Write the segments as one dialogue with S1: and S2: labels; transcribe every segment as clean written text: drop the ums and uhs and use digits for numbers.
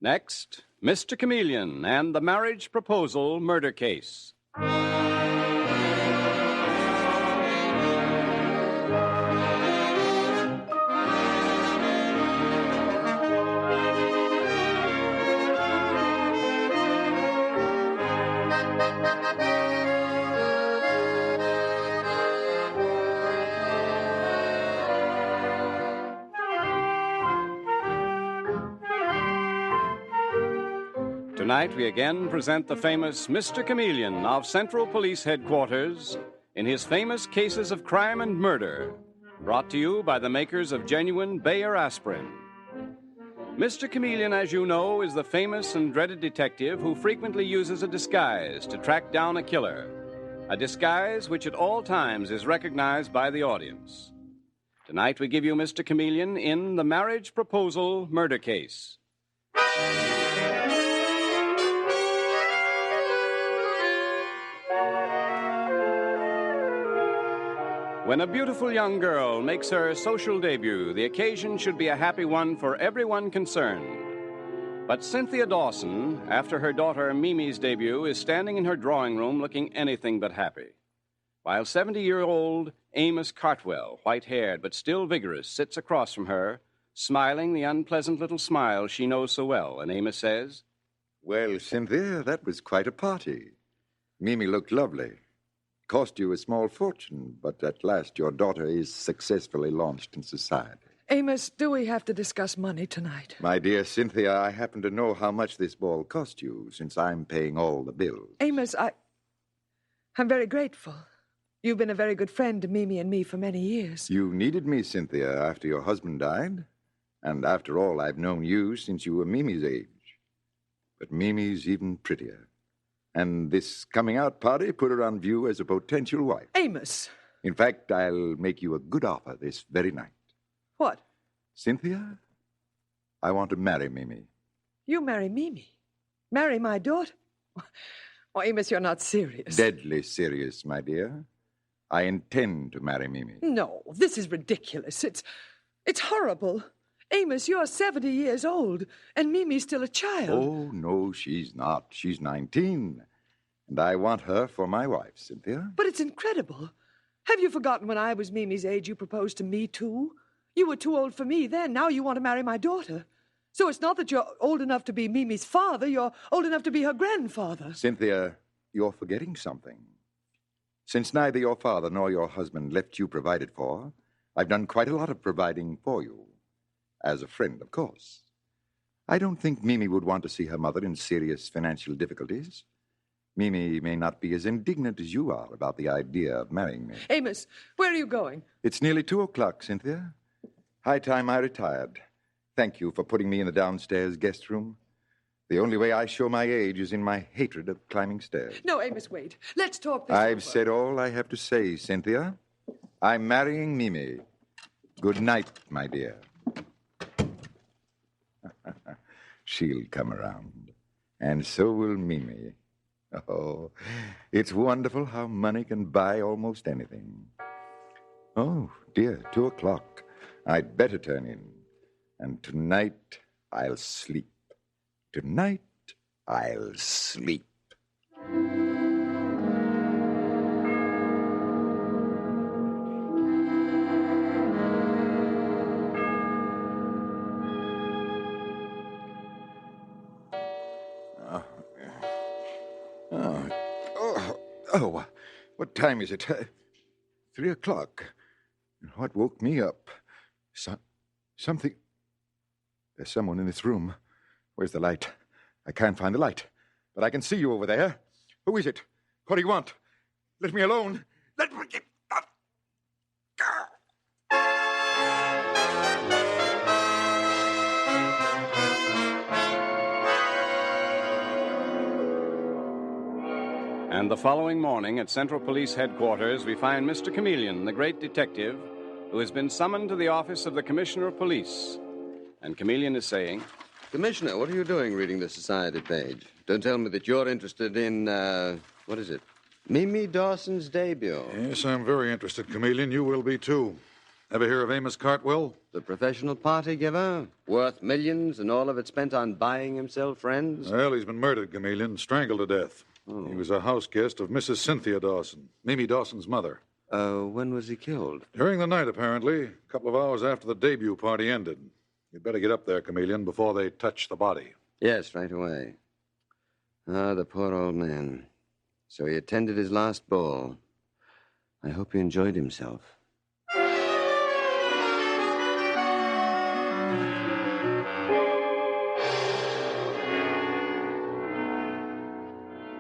S1: Next, Mr. Chameleon and the marriage proposal murder case. Tonight, we again present the famous Mr. Chameleon of Central Police Headquarters in his famous cases of crime and murder, brought to you by the makers of genuine Bayer aspirin. Mr. Chameleon, as you know, is the famous and dreaded detective who frequently uses a disguise to track down a killer, a disguise which at all times is recognized by the audience. Tonight, we give you Mr. Chameleon in the marriage proposal murder case. When a beautiful young girl makes her social debut, the occasion should be a happy one for everyone concerned. But Cynthia Dawson, after her daughter Mimi's debut, is standing in her drawing room looking anything but happy, while 70-year-old Amos Cartwell, white-haired but still vigorous, sits across from her, smiling the unpleasant little smile she knows so well. And Amos says,
S2: "Well, Cynthia, that was quite a party. Mimi looked lovely. Cost you a small fortune, but at last your daughter is successfully launched in society."
S3: Amos, do we have to discuss money tonight?
S2: My dear Cynthia, I happen to know how much this ball cost you, since I'm paying all the bills.
S3: Amos, I'm very grateful. You've been a very good friend to Mimi and me for many years.
S2: You needed me, Cynthia, after your husband died. And after all, I've known you since you were Mimi's age. But Mimi's even prettier. And this coming-out party put her on view as a potential wife.
S3: Amos!
S2: In fact, I'll make you a good offer this very night.
S3: What?
S2: Cynthia, I want to marry Mimi.
S3: You marry Mimi? Marry my daughter? Oh, Amos, you're not serious.
S2: Deadly serious, my dear. I intend to marry Mimi.
S3: No, this is ridiculous. It's horrible. Amos, you're 70 years old, and Mimi's still a child.
S2: Oh, no, she's not. She's 19. And I want her for my wife, Cynthia.
S3: But it's incredible. Have you forgotten when I was Mimi's age, you proposed to me, too? You were too old for me then. Now you want to marry my daughter. So it's not that you're old enough to be Mimi's father. You're old enough to be her grandfather.
S2: Cynthia, you're forgetting something. Since neither your father nor your husband left you provided for, I've done quite a lot of providing for you. As a friend, of course. I don't think Mimi would want to see her mother in serious financial difficulties. Mimi may not be as indignant as you are about the idea of marrying me.
S3: Amos, where are you going?
S2: It's nearly 2:00, Cynthia. High time I retired. Thank you for putting me in the downstairs guest room. The only way I show my age is in my hatred of climbing stairs.
S3: No, Amos, wait. Let's talk this
S2: I've
S3: over.
S2: said all I have to say, Cynthia. I'm marrying Mimi. Good night, my dear. She'll come around, and so will Mimi. Oh, it's wonderful how money can buy almost anything. Oh, dear, 2:00. I'd better turn in. And tonight, I'll sleep. Tonight, I'll sleep. Oh, what time is it? 3:00. What woke me up? Something. There's someone in this room. Where's the light? I can't find the light. But I can see you over there. Who is it? What do you want? Let me alone. Let me get...
S1: And the following morning at Central Police Headquarters, we find Mr. Chameleon, the great detective, who has been summoned to the office of the Commissioner of Police. And Chameleon is saying,
S4: "Commissioner, what are you doing reading the society page? Don't tell me that you're interested in, what is it? Mimi Dawson's debut."
S5: Yes, I'm very interested, Chameleon. You will be, too. Ever hear of Amos Cartwell?
S4: The professional party giver, worth millions and all of it spent on buying himself friends?
S5: Well, he's been murdered, Chameleon, strangled to death.
S4: Oh.
S5: He was a house guest of Mrs. Cynthia Dawson, Mimi Dawson's mother.
S4: When was he killed?
S5: During the night, apparently, a couple of hours after the debut party ended. You'd better get up there, Chameleon, before they touch the body.
S4: Yes, right away. Ah, the poor old man. So he attended his last ball. I hope he enjoyed himself.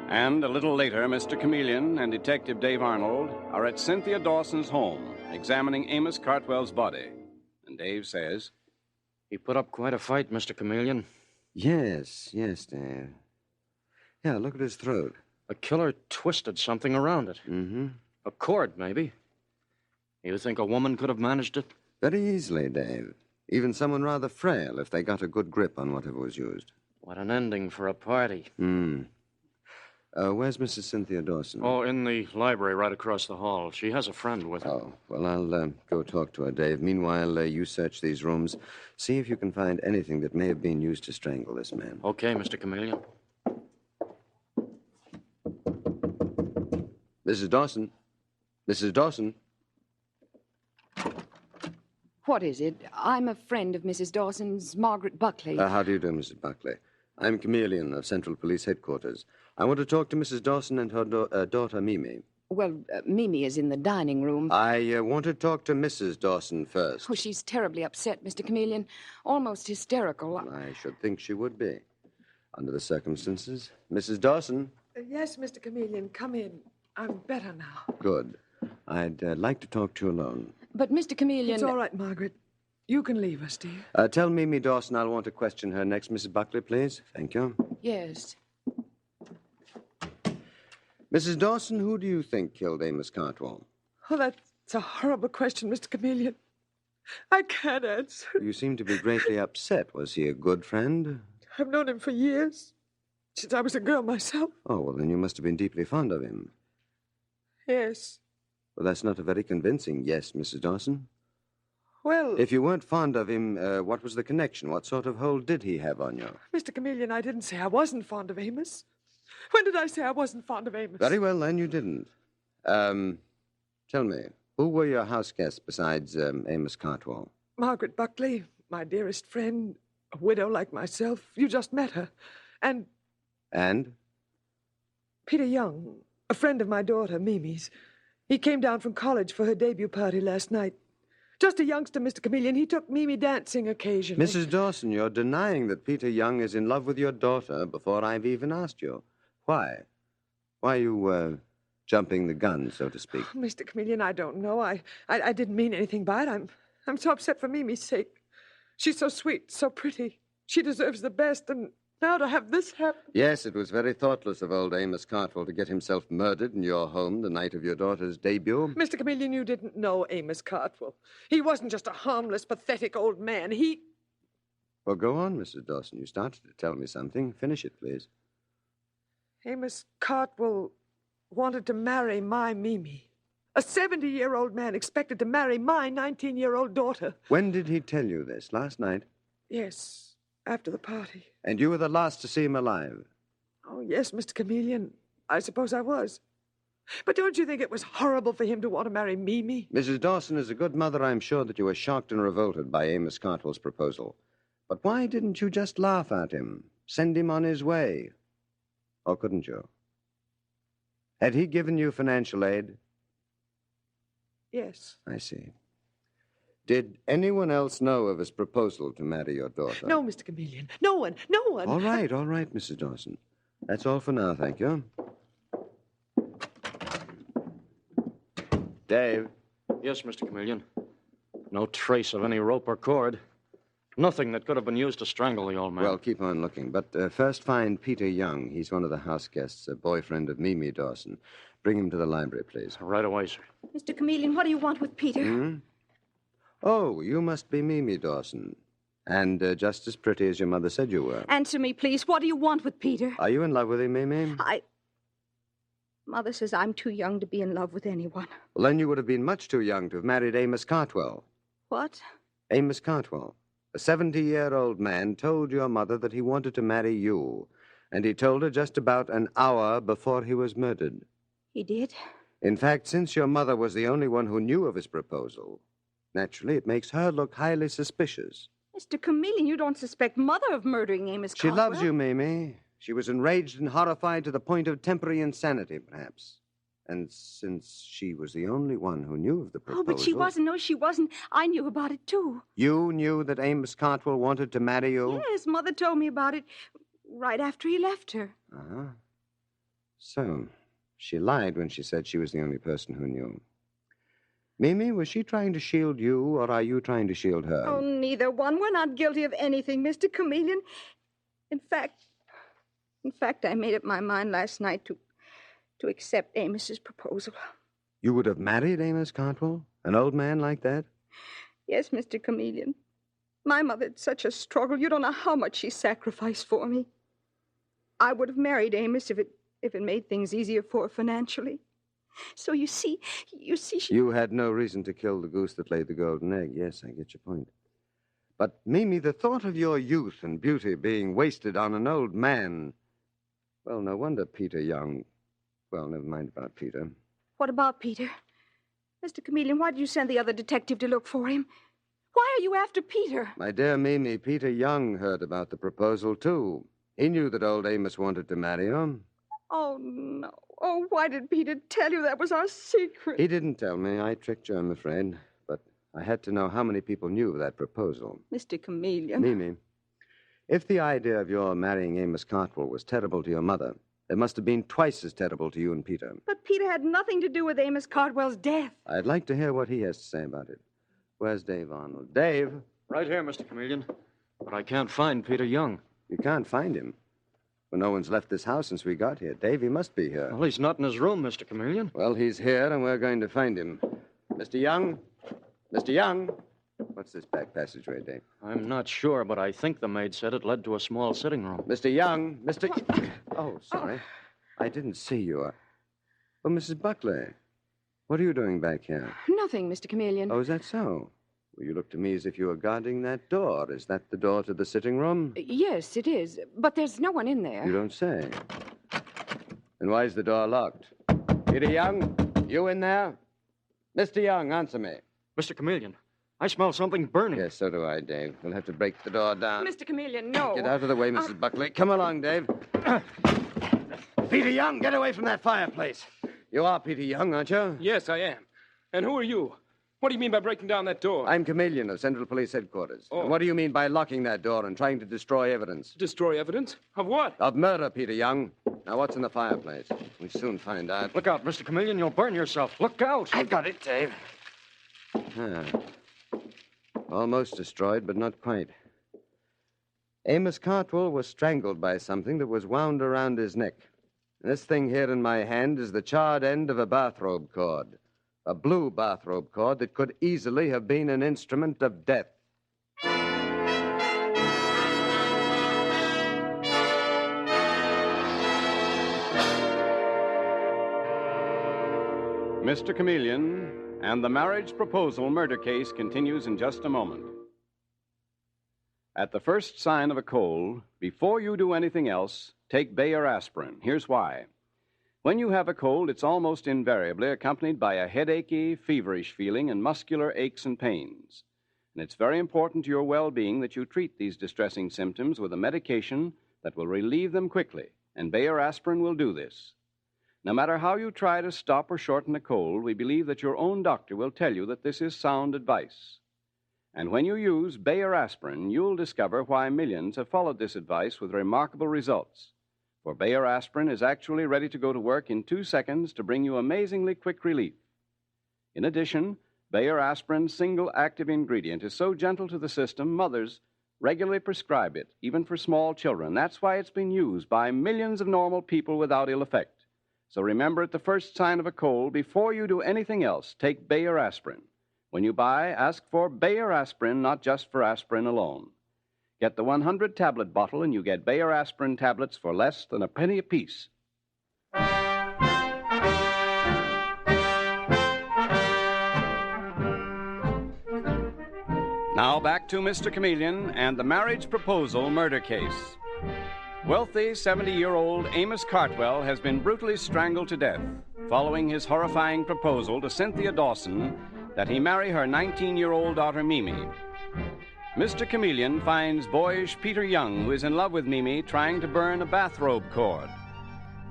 S1: And a little later, Mr. Chameleon and Detective Dave Arnold are at Cynthia Dawson's home, examining Amos Cartwell's body. And Dave says,
S6: He put up quite a fight, Mr. Chameleon.
S4: Yes, Dave. Yeah, look at his throat.
S6: The killer twisted something around it.
S4: Mm-hmm.
S6: A cord, maybe. You think a woman could have managed it?
S4: Very easily, Dave. Even someone rather frail if they got a good grip on whatever was used.
S6: What an ending for a party.
S4: Where's Mrs. Cynthia Dawson?
S6: Oh, in the library right across the hall. She has a friend with her.
S4: Oh, well, I'll go talk to her, Dave. Meanwhile, you search these rooms. See if you can find anything that may have been used to strangle this man.
S6: Okay, Mr. Chameleon.
S4: Mrs. Dawson? Mrs. Dawson?
S7: What is it? I'm a friend of Mrs. Dawson's, Margaret Buckley.
S4: How do you do, Mrs. Buckley? I'm Chameleon of Central Police Headquarters. I want to talk to Mrs. Dawson and her daughter, Mimi.
S7: Well, Mimi is in the dining room.
S4: I want to talk to Mrs. Dawson first.
S7: Oh, she's terribly upset, Mr. Chameleon. Almost hysterical.
S4: I should think she would be. Under the circumstances. Mrs. Dawson?
S3: Yes, Mr. Chameleon, come in. I'm better now.
S4: Good. I'd like to talk to you alone.
S7: But, Mr. Chameleon...
S3: It's all right, Margaret. You can leave us, dear.
S4: Tell Mimi Dawson I'll want to question her next, Mrs. Buckley, please. Thank you.
S7: Yes.
S4: Mrs. Dawson, who do you think killed Amos Cartwell?
S3: Oh, that's a horrible question, Mr. Chameleon. I can't answer.
S4: You seem to be greatly upset. Was he a good friend?
S3: I've known him for years. Since I was a girl myself.
S4: Oh, well, then you must have been deeply fond of him.
S3: Yes.
S4: Well, that's not a very convincing yes, Mrs. Dawson.
S3: Well...
S4: If you weren't fond of him, what was the connection? What sort of hold did he have on you?
S3: Mr. Chameleon, I didn't say I wasn't fond of Amos. When did I say I wasn't fond of Amos?
S4: Very well, then you didn't. Tell me, who were your house guests besides Amos Cartwell?
S3: Margaret Buckley, my dearest friend, a widow like myself. You just met her. And
S4: And?
S3: Peter Young, a friend of my daughter, Mimi's. He came down from college for her debut party last night. Just a youngster, Mr. Chameleon. He took Mimi dancing occasionally.
S4: Mrs. Dawson, you're denying that Peter Young is in love with your daughter before I've even asked you. Why? Why are you, jumping the gun, so to speak?
S3: Oh, Mr. Chameleon, I don't know. I didn't mean anything by it. I'm so upset for Mimi's sake. She's so sweet, so pretty. She deserves the best, and now to have this happen...
S4: Yes, it was very thoughtless of old Amos Cartwell to get himself murdered in your home the night of your daughter's debut.
S3: Mr. Chameleon, you didn't know Amos Cartwell. He wasn't just a harmless, pathetic old man. He...
S4: Well, go on, Mrs. Dawson. You started to tell me something. Finish it, please.
S3: Amos Cartwell wanted to marry my Mimi. A 70-year-old man expected to marry my 19-year-old daughter.
S4: When did he tell you this? Last night?
S3: Yes, after the party.
S4: And you were the last to see him alive?
S3: Oh, yes, Mr. Chameleon. I suppose I was. But don't you think it was horrible for him to want to marry Mimi?
S4: Mrs. Dawson, as a good mother, I'm sure that you were shocked and revolted by Amos Cartwell's proposal. But why didn't you just laugh at him? Send him on his way? Or couldn't you? Had he given you financial aid?
S3: Yes.
S4: I see. Did anyone else know of his proposal to marry your daughter?
S3: No, Mr. Chameleon. No one. No one.
S4: All right, Mrs. Dawson. That's all for now, thank you. Dave.
S6: Yes, Mr. Chameleon. No trace of any rope or cord. Nothing that could have been used to strangle the old man.
S4: Well, keep on looking. But first find Peter Young. He's one of the house guests, a boyfriend of Mimi Dawson. Bring him to the library, please.
S6: Right away, sir.
S8: Mr. Chameleon, what do you want with Peter?
S4: Hmm? Oh, you must be Mimi Dawson. And just as pretty as your mother said you were.
S8: Answer me, please. What do you want with Peter?
S4: Are you in love with him, Mimi?
S8: Mother says I'm too young to be in love with anyone.
S4: Well, then you would have been much too young to have married Amos Cartwell.
S8: What?
S4: Amos Cartwell, a 70-year-old man, told your mother that he wanted to marry you, and he told her just about an hour before he was murdered.
S8: He did?
S4: In fact, since your mother was the only one who knew of his proposal, naturally it makes her look highly suspicious.
S8: Mr. Chameleon, you don't suspect Mother of murdering Amos
S4: She
S8: Caldwell?
S4: loves you, Mimi. She was enraged and horrified to the point of temporary insanity, perhaps. And since she was the only one who knew of the proposal...
S8: Oh, but she wasn't. No, she wasn't. I knew about it, too.
S4: You knew that Amos Cartwell wanted to marry you?
S8: Yes, Mother told me about it right after he left her.
S4: Uh-huh. So, she lied when she said she was the only person who knew. Mimi, was she trying to shield you, or are you trying to shield her?
S8: Oh, neither one. We're not guilty of anything, Mr. Chameleon. In fact, I made up my mind last night to accept Amos's proposal.
S4: You would have married Amos Cartwell? An old man like that?
S8: Yes, Mr. Chameleon. My mother had such a struggle. You don't know how much she sacrificed for me. I would have married Amos if it made things easier for her financially. So you see she...
S4: You had no reason to kill the goose that laid the golden egg. Yes, I get your point. But, Mimi, the thought of your youth and beauty being wasted on an old man... Well, no wonder Peter Young... Well, never mind about Peter.
S8: What about Peter? Mr. Chameleon, why did you send the other detective to look for him? Why are you after Peter?
S4: My dear Mimi, Peter Young heard about the proposal, too. He knew that old Amos wanted to marry him.
S8: Oh, no. Oh, why did Peter tell you that was our secret?
S4: He didn't tell me. I tricked you, I'm afraid. But I had to know how many people knew of that proposal.
S8: Mr. Chameleon.
S4: Mimi, if the idea of your marrying Amos Cartwell was terrible to your mother, it must have been twice as terrible to you and Peter.
S8: But Peter had nothing to do with Amos Caldwell's death.
S4: I'd like to hear what he has to say about it. Where's Dave Arnold? Dave?
S6: Right here, Mr. Chameleon. But I can't find Peter Young.
S4: You can't find him. Well, no one's left this house since we got here. Dave, he must be here.
S6: Well, he's not in his room, Mr. Chameleon.
S4: Well, he's here, and we're going to find him. Mr. Young? Mr. Young? What's this back passageway, Dave?
S6: I'm not sure, but I think the maid said it led to a small sitting room.
S4: Mr. Young? Oh, sorry. I didn't see you. Oh, Mrs. Buckley, what are you doing back here?
S7: Nothing, Mr. Chameleon.
S4: Oh, is that so? Well, you look to me as if you were guarding that door. Is that the door to the sitting room?
S7: Yes, it is. But there's no one in there.
S4: You don't say. Then why is the door locked? Peter Young, you in there? Mr. Young, answer me.
S6: Mr. Chameleon, I smell something burning.
S4: Yes, so do I, Dave. We'll have to break the door down.
S7: Mr. Chameleon, no.
S4: Get out of the way, Mrs. Buckley. Come along, Dave. Peter Young, get away from that fireplace. You are Peter Young, aren't you?
S9: Yes, I am. And who are you? What do you mean by breaking down that door?
S4: I'm Chameleon of Central Police Headquarters.
S9: Oh.
S4: And what do you mean by locking that door and trying to destroy evidence?
S9: Destroy evidence? Of what?
S4: Of murder, Peter Young. Now, what's in the fireplace? We'll soon find out.
S6: Look out, Mr. Chameleon. You'll burn yourself. Look out.
S4: I've got it, Dave. Almost destroyed, but not quite. Amos Cartwell was strangled by something that was wound around his neck. This thing here in my hand is the charred end of a bathrobe cord. A blue bathrobe cord that could easily have been an instrument of death.
S1: Mr. Chameleon and the marriage proposal murder case continues in just a moment. At the first sign of a cold, before you do anything else, take Bayer aspirin. Here's why. When you have a cold, it's almost invariably accompanied by a headachy, feverish feeling and muscular aches and pains. And it's very important to your well-being that you treat these distressing symptoms with a medication that will relieve them quickly, and Bayer aspirin will do this. No matter how you try to stop or shorten a cold, we believe that your own doctor will tell you that this is sound advice. And when you use Bayer aspirin, you'll discover why millions have followed this advice with remarkable results. For Bayer aspirin is actually ready to go to work in 2 seconds to bring you amazingly quick relief. In addition, Bayer aspirin's single active ingredient is so gentle to the system, mothers regularly prescribe it, even for small children. That's why it's been used by millions of normal people without ill effect. So remember, at the first sign of a cold, before you do anything else, take Bayer aspirin. When you buy, ask for Bayer aspirin, not just for aspirin alone. Get the 100-tablet bottle, and you get Bayer aspirin tablets for less than a penny apiece. Now back to Mr. Chameleon and the marriage proposal murder case. Wealthy 70-year-old Amos Cartwell has been brutally strangled to death following his horrifying proposal to Cynthia Dawson that he marry her 19-year-old daughter Mimi. Mr. Chameleon finds boyish Peter Young, who is in love with Mimi, trying to burn a bathrobe cord.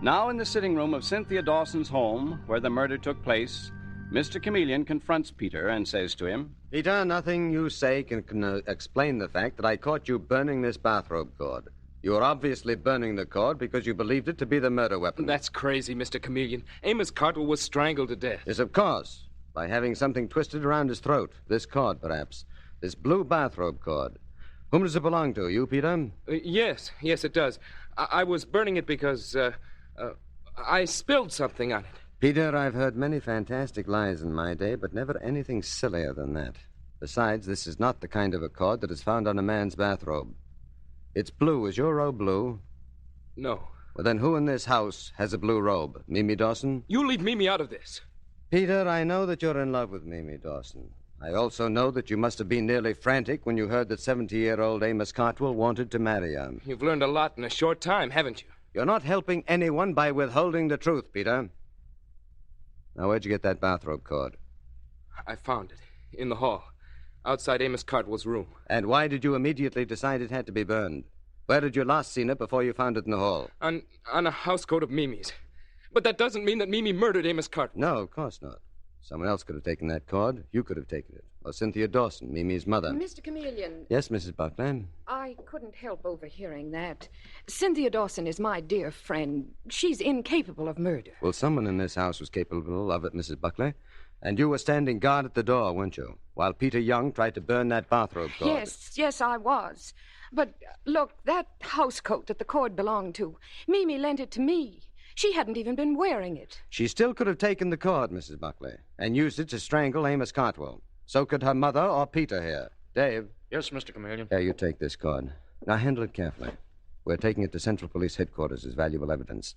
S1: Now in the sitting room of Cynthia Dawson's home, where the murder took place, Mr. Chameleon confronts Peter and says to him,
S4: Peter, nothing you say can explain the fact that I caught you burning this bathrobe cord. You were obviously burning the cord because you believed it to be the murder weapon.
S9: That's crazy, Mr. Chameleon. Amos Cartwell was strangled to death.
S4: Yes, of course. By having something twisted around his throat. This cord, perhaps. This blue bathrobe cord. Whom does it belong to? You, Peter?
S9: Yes, it does. I was burning it because, I spilled something on it.
S4: Peter, I've heard many fantastic lies in my day, but never anything sillier than that. Besides, this is not the kind of a cord that is found on a man's bathrobe. It's blue. Is your robe blue?
S9: No.
S4: Well, then who in this house has a blue robe? Mimi Dawson?
S9: You leave Mimi out of this.
S4: Peter, I know that you're in love with Mimi Dawson. I also know that you must have been nearly frantic when you heard that 70-year-old Amos Cartwell wanted to marry her.
S9: You've learned a lot in a short time, haven't you?
S4: You're not helping anyone by withholding the truth, Peter. Now, where'd you get that bathrobe cord?
S9: I found it in the hall, outside Amos Cartwell's room.
S4: And why did you immediately decide it had to be burned? Where had you last seen it before you found it in the hall?
S9: On a housecoat of Mimi's. But that doesn't mean that Mimi murdered Amos Cartwell.
S4: No, of course not. Someone else could have taken that cord. You could have taken it. Or Cynthia Dawson, Mimi's mother.
S7: Mr. Chameleon.
S4: Yes, Mrs. Buckland?
S7: I couldn't help overhearing that. Cynthia Dawson is my dear friend. She's incapable of murder.
S4: Well, someone in this house was capable of it, Mrs. Buckley. And you were standing guard at the door, weren't you? While Peter Young tried to burn that bathrobe cord.
S7: Yes, I was. But, look, that housecoat that the cord belonged to, Mimi lent it to me. She hadn't even been wearing it.
S4: She still could have taken the cord, Mrs. Buckley, and used it to strangle Amos Cartwell. So could her mother or Peter here. Dave.
S6: Yes, Mr. Chameleon.
S4: Here, you take this cord. Now handle it carefully. We're taking it to Central Police Headquarters as valuable evidence.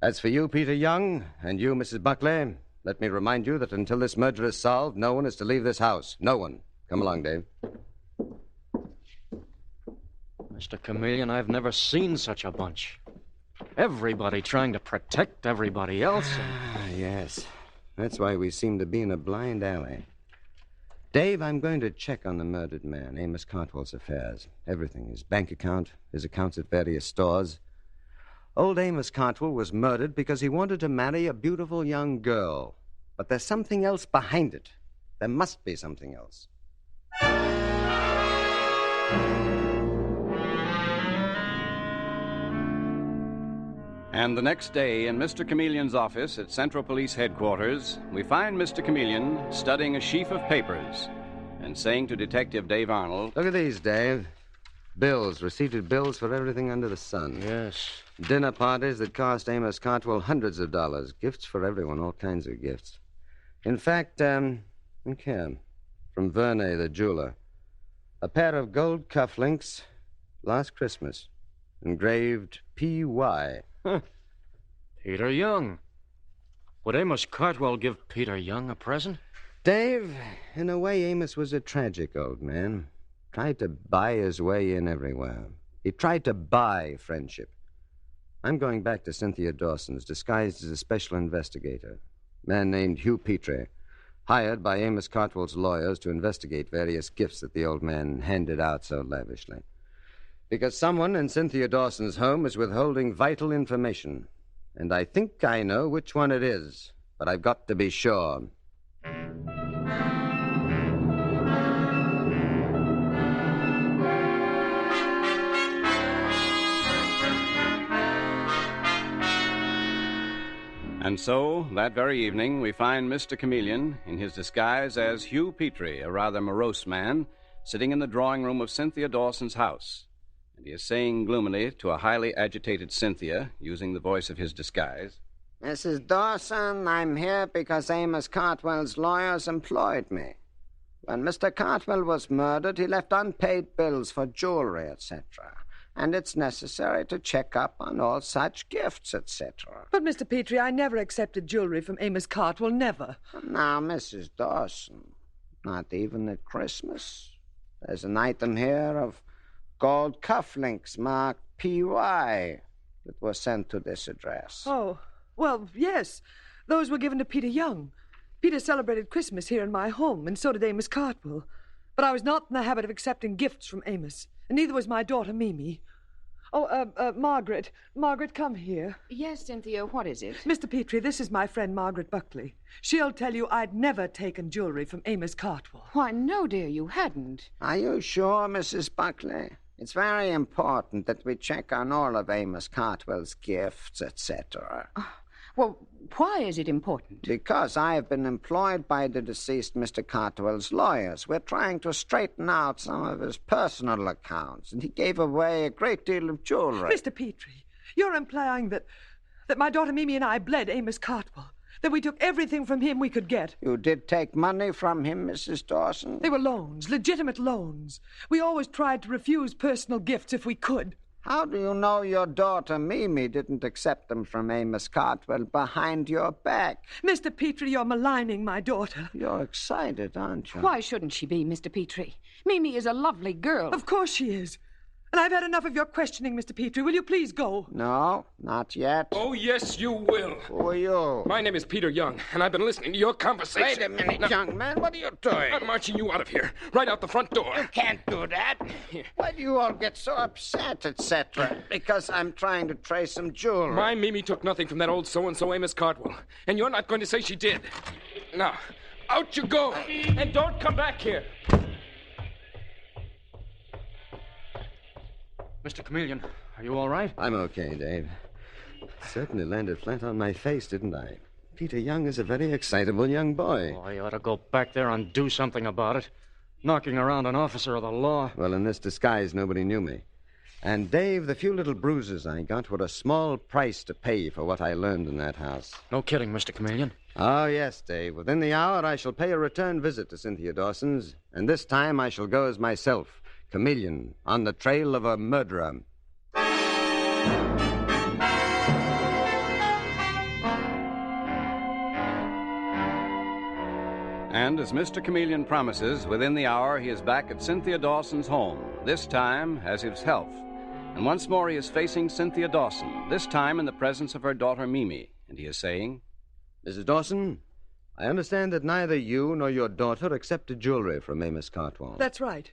S4: As for you, Peter Young, and you, Mrs. Buckley, let me remind you that until this murder is solved, no one is to leave this house. No one. Come along, Dave.
S6: Mr. Chameleon, I've never seen such a bunch. Everybody trying to protect everybody else.
S4: Yes. That's why we seem to be in a blind alley. Dave, I'm going to check on the murdered man, Amos Cartwell's affairs. Everything. His bank account, his accounts at various stores. Old Amos Cartwell was murdered because he wanted to marry a beautiful young girl. But there's something else behind it. There must be something else.
S1: And the next day, in Mr. Chameleon's office at Central Police Headquarters, we find Mr. Chameleon studying a sheaf of papers and saying to Detective Dave Arnold,
S4: Look at these, Dave. Bills, receipted bills for everything under the sun.
S6: Yes.
S4: Dinner parties that cost Amos Cartwell hundreds of dollars. Gifts for everyone, all kinds of gifts. In fact, look here, from Verney, the jeweler. A pair of gold cufflinks, last Christmas, engraved P.Y.
S6: Huh. Peter Young. Would Amos Cartwell give Peter Young a present?
S4: Dave, in a way, Amos was a tragic old man. Tried to buy his way in everywhere. He tried to buy friendship. I'm going back to Cynthia Dawson's, disguised as a special investigator. A man named Hugh Petrie, hired by Amos Cartwell's lawyers to investigate various gifts that the old man handed out so lavishly. Because someone in Cynthia Dawson's home is withholding vital information. And I think I know which one it is, but I've got to be sure.
S1: And so, that very evening, we find Mr. Chameleon in his disguise as Hugh Petrie, a rather morose man, sitting in the drawing room of Cynthia Dawson's house. And he is saying gloomily to a highly agitated Cynthia, using the voice of his disguise,
S10: Mrs. Dawson, I'm here because Amos Cartwell's lawyers employed me. When Mr. Cartwell was murdered, he left unpaid bills for jewelry, etc. And it's necessary to check up on all such gifts, etc.
S3: But, Mr. Petrie, I never accepted jewelry from Amos Cartwell, never.
S10: Now, Mrs. Dawson, not even at Christmas? There's an item here of gold cufflinks marked P.Y. that were sent to this address.
S3: Oh, well, yes. Those were given to Peter Young. Peter celebrated Christmas here in my home, and so did Amos Cartwell. But I was not in the habit of accepting gifts from Amos, and neither was my daughter, Mimi. Oh, Margaret. Margaret, come here.
S7: Yes, Cynthia, what is it?
S3: Mr. Petrie, this is my friend Margaret Buckley. She'll tell you I'd never taken jewelry from Amos Cartwell.
S7: Why, no, dear, you hadn't.
S10: Are you sure, Mrs. Buckley? It's very important that we check on all of Amos Cartwell's gifts, etc.
S7: Well, why is it important?
S10: Because I have been employed by the deceased Mr. Cartwell's lawyers. We're trying to straighten out some of his personal accounts, and he gave away a great deal of jewelry.
S3: Mr. Petrie, you're implying that my daughter Mimi and I bled Amos Cartwell, that we took everything from him we could get.
S10: You did take money from him, Mrs. Dawson?
S3: They were loans, legitimate loans. We always tried to refuse personal gifts if we could.
S10: How do you know your daughter, Mimi, didn't accept them from Amos Cartwell behind your back?
S3: Mr. Petrie, you're maligning my daughter.
S10: You're excited, aren't you?
S7: Why shouldn't she be, Mr. Petrie? Mimi is a lovely girl.
S3: Of course she is. And I've had enough of your questioning, Mr. Petrie. Will you please go?
S10: No, not yet.
S9: Oh, yes, you will.
S10: Who are you?
S9: My name is Peter Young, and I've been listening to your conversation.
S10: Wait a minute, young man. What are you doing?
S9: I'm marching you out of here, right out the front door.
S10: You can't do that. Why do you all get so upset, etc.? Because I'm trying to trace some jewelry.
S9: My Mimi took nothing from that old so-and-so Amos Cardwell, and you're not going to say she did. Now, out you go, and don't come back here. Mr. Chameleon, are you all right?
S4: I'm okay, Dave. Certainly landed flat on my face, didn't I? Peter Young is a very excitable young boy.
S6: Oh, I ought to go back there and do something about it. Knocking around an officer of the law.
S4: Well, in this disguise, nobody knew me. And, Dave, the few little bruises I got were a small price to pay for what I learned in that house.
S6: No kidding, Mr. Chameleon.
S4: Oh, yes, Dave. Within the hour, I shall pay a return visit to Cynthia Dawson's, and this time I shall go as myself, Chameleon, on the trail of a murderer.
S1: And as Mr. Chameleon promises, within the hour he is back at Cynthia Dawson's home, this time as his health. And once more he is facing Cynthia Dawson, this time in the presence of her daughter Mimi, and he is saying,
S4: Mrs. Dawson, I understand that neither you nor your daughter accepted jewelry from Amos Cartwell.
S3: That's right.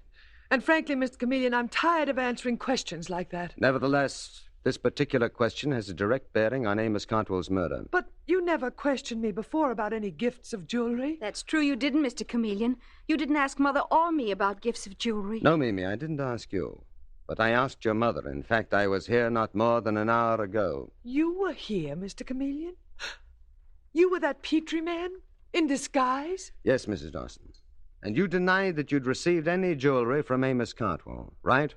S3: And frankly, Mr. Chameleon, I'm tired of answering questions like that.
S4: Nevertheless, this particular question has a direct bearing on Amos Cartwell's murder.
S3: But you never questioned me before about any gifts of jewelry.
S8: That's true, you didn't, Mr. Chameleon. You didn't ask Mother or me about gifts of jewelry.
S4: No, Mimi, I didn't ask you. But I asked your mother. In fact, I was here not more than an hour ago.
S3: You were here, Mr. Chameleon? You were that Petrie man? In disguise?
S4: Yes, Mrs. Dawson. And you denied that you'd received any jewelry from Amos Cartwell, right?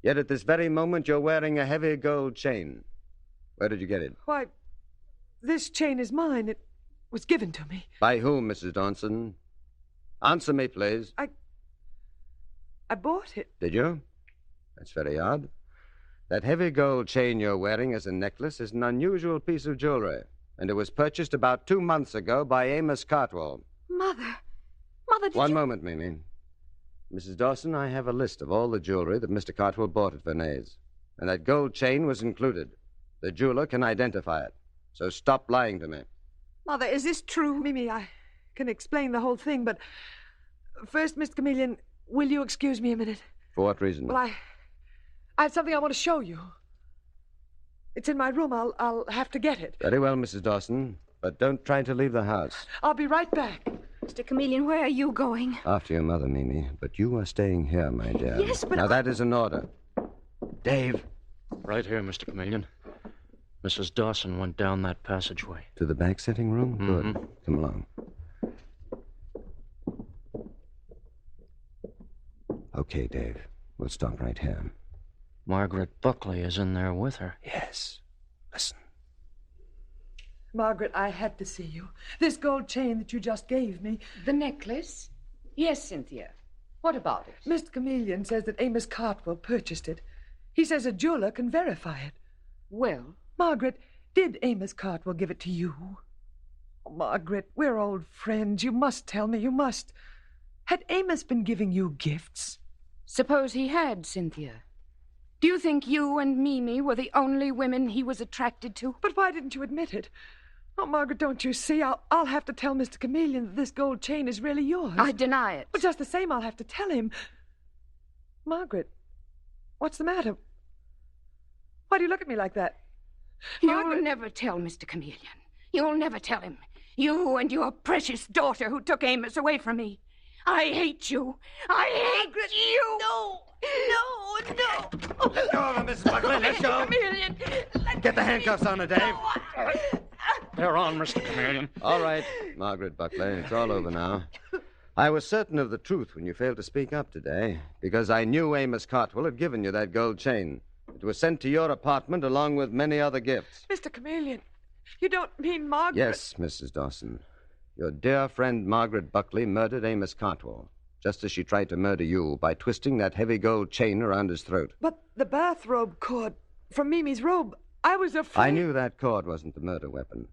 S4: Yet at this very moment, you're wearing a heavy gold chain. Where did you get it?
S3: Why, this chain is mine. It was given to me.
S4: By whom, Mrs. Dawson? Answer me, please.
S3: I bought it.
S4: Did you? That's very odd. That heavy gold chain you're wearing as a necklace is an unusual piece of jewelry, and it was purchased about 2 months ago by Amos Cartwell.
S8: Mother, did
S4: One moment, Mimi. Mrs. Dawson, I have a list of all the jewelry that Mr. Cartwell bought at Vernay's, and that gold chain was included. The jeweler can identify it, so stop lying to me.
S8: Mother, is this true?
S3: Mimi, I can explain the whole thing, but first, Mr. Chameleon, will you excuse me a minute?
S4: For what reason?
S3: Well, I have something I want to show you. It's in my room. I'll have to get it.
S4: Very well, Mrs. Dawson, but don't try to leave the house.
S3: I'll be right back.
S8: Mr. Chameleon, where are you going?
S4: After your mother, Mimi, but you are staying here, my dear.
S8: Yes, but
S4: Now, that is an order. Dave.
S6: Right here, Mr. Chameleon. Mrs. Dawson went down that passageway.
S4: To the back sitting room?
S6: Mm-hmm.
S4: Good. Come along. Okay, Dave. We'll stop right here.
S6: Margaret Buckley is in there with her.
S4: Yes. Listen.
S3: Margaret, I had to see you. This gold chain that you just gave me.
S7: The necklace? Yes, Cynthia. What about it?
S3: Mr. Chameleon says that Amos Cartwell purchased it. He says a jeweler can verify it.
S7: Well?
S3: Margaret, did Amos Cartwell give it to you? Oh, Margaret, we're old friends. You must tell me. You must. Had Amos been giving you gifts?
S7: Suppose he had, Cynthia. Do you think you and Mimi were the only women he was attracted to?
S3: But why didn't you admit it? Oh, Margaret, don't you see? I'll have to tell Mr. Chameleon that this gold chain is really yours.
S7: I deny it.
S3: But just the same, I'll have to tell him. Margaret, what's the matter? Why do you look at me like that?
S7: You'll never tell Mr. Chameleon. You'll never tell him. You and your precious daughter who took Amos away from me. I hate you. I hate you.
S8: No.
S4: Let go of her, Mrs. Buckley. Let go.
S7: Chameleon.
S4: Get the handcuffs on her, Dave.
S6: They're on, Mr. Chameleon.
S4: All right, Margaret Buckley. It's all over now. I was certain of the truth when you failed to speak up today, because I knew Amos Cartwell had given you that gold chain. It was sent to your apartment along with many other gifts.
S3: Mr. Chameleon, you don't mean Margaret?
S4: Yes, Mrs. Dawson. Your dear friend Margaret Buckley murdered Amos Cartwell, just as she tried to murder you by twisting that heavy gold chain around his throat.
S3: But the bathrobe cord from Mimi's robe, I was afraid...
S4: I knew that cord wasn't the murder weapon.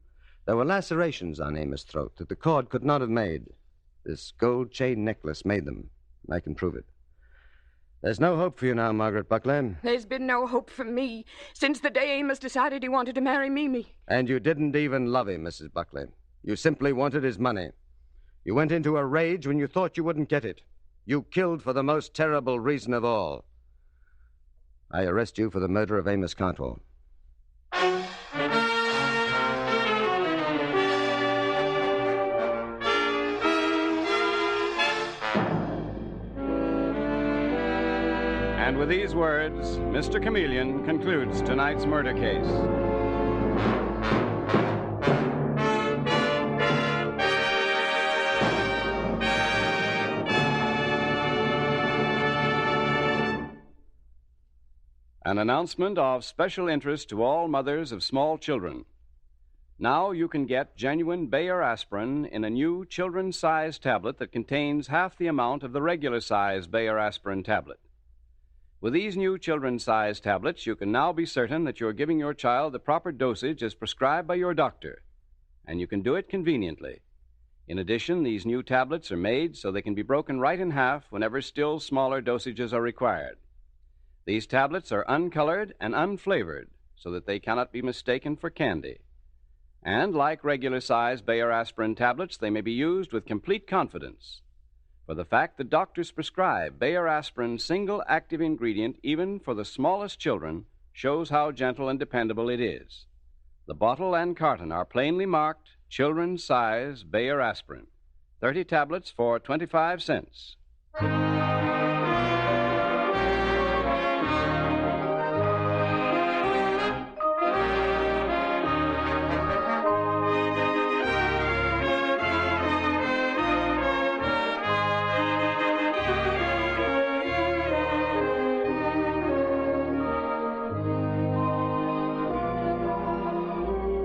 S4: There were lacerations on Amos' throat that the cord could not have made. This gold chain necklace made them, and I can prove it. There's no hope for you now, Margaret Buckley.
S7: There's been no hope for me since the day Amos decided he wanted to marry Mimi.
S4: And you didn't even love him, Mrs. Buckley. You simply wanted his money. You went into a rage when you thought you wouldn't get it. You killed for the most terrible reason of all. I arrest you for the murder of Amos Cartwell.
S1: And with these words, Mr. Chameleon concludes tonight's murder case. An announcement of special interest to all mothers of small children. Now you can get genuine Bayer aspirin in a new children's-size tablet that contains half the amount of the regular-size Bayer aspirin tablet. With these new children's-size tablets, you can now be certain that you're giving your child the proper dosage as prescribed by your doctor, and you can do it conveniently. In addition, these new tablets are made so they can be broken right in half whenever still smaller dosages are required. These tablets are uncolored and unflavored so that they cannot be mistaken for candy. And like regular-size Bayer aspirin tablets, they may be used with complete confidence. For the fact that doctors prescribe Bayer aspirin's single active ingredient even for the smallest children shows how gentle and dependable it is. The bottle and carton are plainly marked children's size Bayer aspirin. 30 tablets for 25 cents.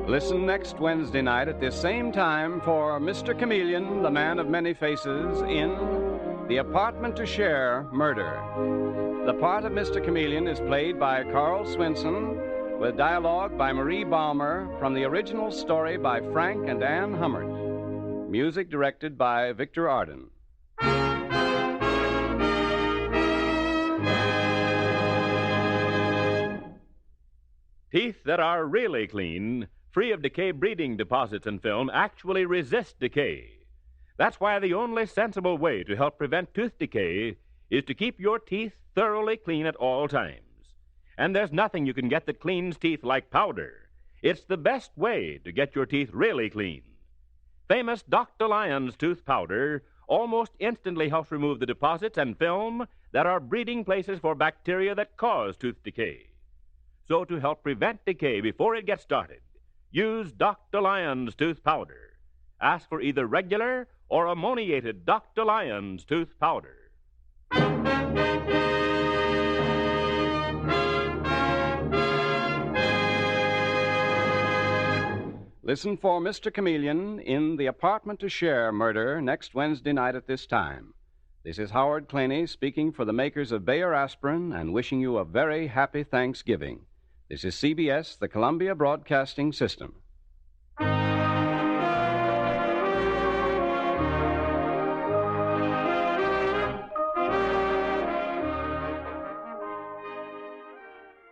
S1: Listen next Wednesday night at this same time for Mr. Chameleon, the man of many faces, in The Apartment to Share Murder. The part of Mr. Chameleon is played by Carl Swinson, with dialogue by Marie Baumer from the original story by Frank and Ann Hummert. Music directed by Victor Arden.
S11: Teeth that are really clean, free of decay breeding deposits and film, actually resist decay. That's why the only sensible way to help prevent tooth decay is to keep your teeth thoroughly clean at all times. And there's nothing you can get that cleans teeth like powder. It's the best way to get your teeth really clean. Famous Dr. Lyon's tooth powder almost instantly helps remove the deposits and film that are breeding places for bacteria that cause tooth decay. So to help prevent decay before it gets started, use Dr. Lyon's tooth powder. Ask for either regular or ammoniated Dr. Lyon's tooth powder.
S1: Listen for Mr. Chameleon in The Apartment to Share Murder next Wednesday night at this time. This is Howard Claney speaking for the makers of Bayer aspirin and wishing you a very happy Thanksgiving. This is CBS, the Columbia Broadcasting System.